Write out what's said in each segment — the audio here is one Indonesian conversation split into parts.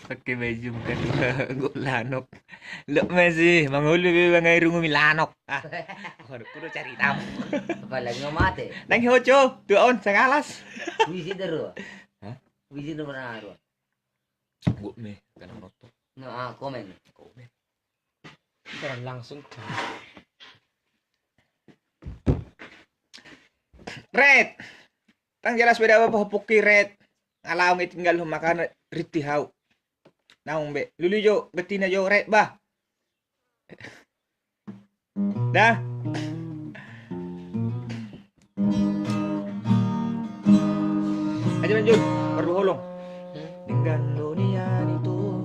Pakai baju bukan lanok. Lo masih mangulu bangai rungu milanok. Ah, kudu cari tamu. Apalagi ngamate. Nang hojo, tuon sangalas. Wisi dero. Hah? Wisi dero na aro. Gua me kan noto. No, komen. Komen. Sekarang langsung. Red. Tang jelas beda apa puki red. Ngalau ngi tinggal makan riti hau. Naung be, lulu jo betina jo red bah. Dah. Aja lanjut, berbohong. Dengan dunia itu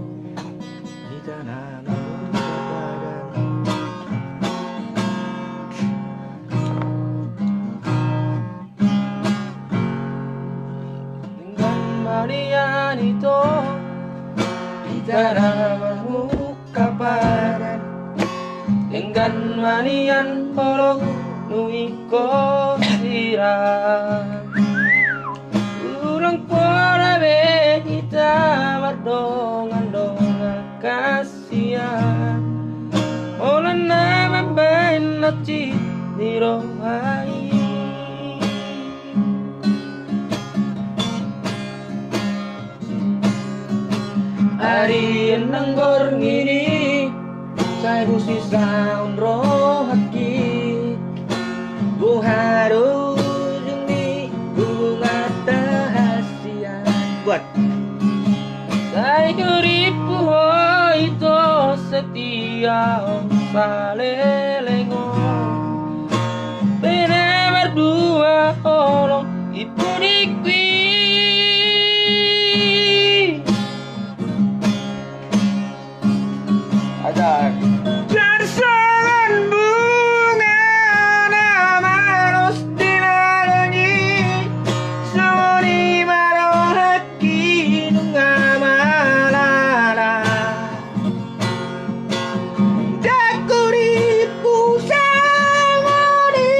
di tanah dengan malian itu di tanahmu kaparan dengan malian polo nuiko siram urang pora be kita berdongan-dongan kasihan olah nama benar di rohai hari nang ngini saya busi saun roh hati bu harus juni bunga tahasian buat saya huripu itu setia salelengo benar berdua orang ibu dikwi ada jarsangan bunga nama harus dilalui soni marah hati nunga malala jakuripu samoni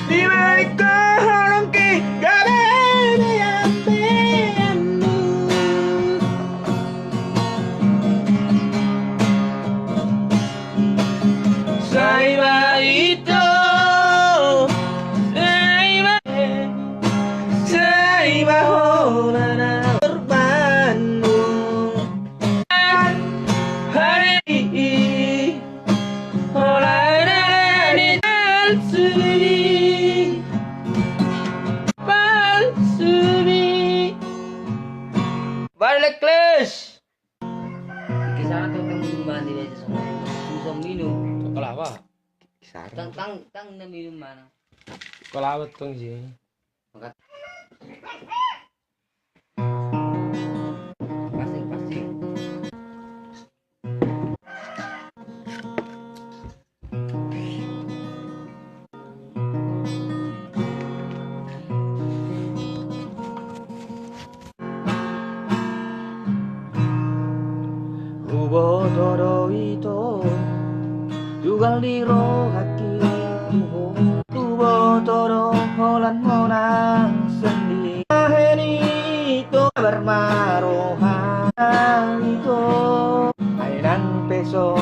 di balik kohongki gabene yang beanu Saiba itu Saiba honana korbanmu hari ini oleh dari palsubi balik kelas Kisah tuh kamu mandi aja sama. Susah minum. Kalau apa? Tang na minum mana? Kalau apa tuh sih? Pasing. Ubodoro itu jugal di roh hati Ubodoro holan monang sendi Aheni itu bermarohan itu Ainan peso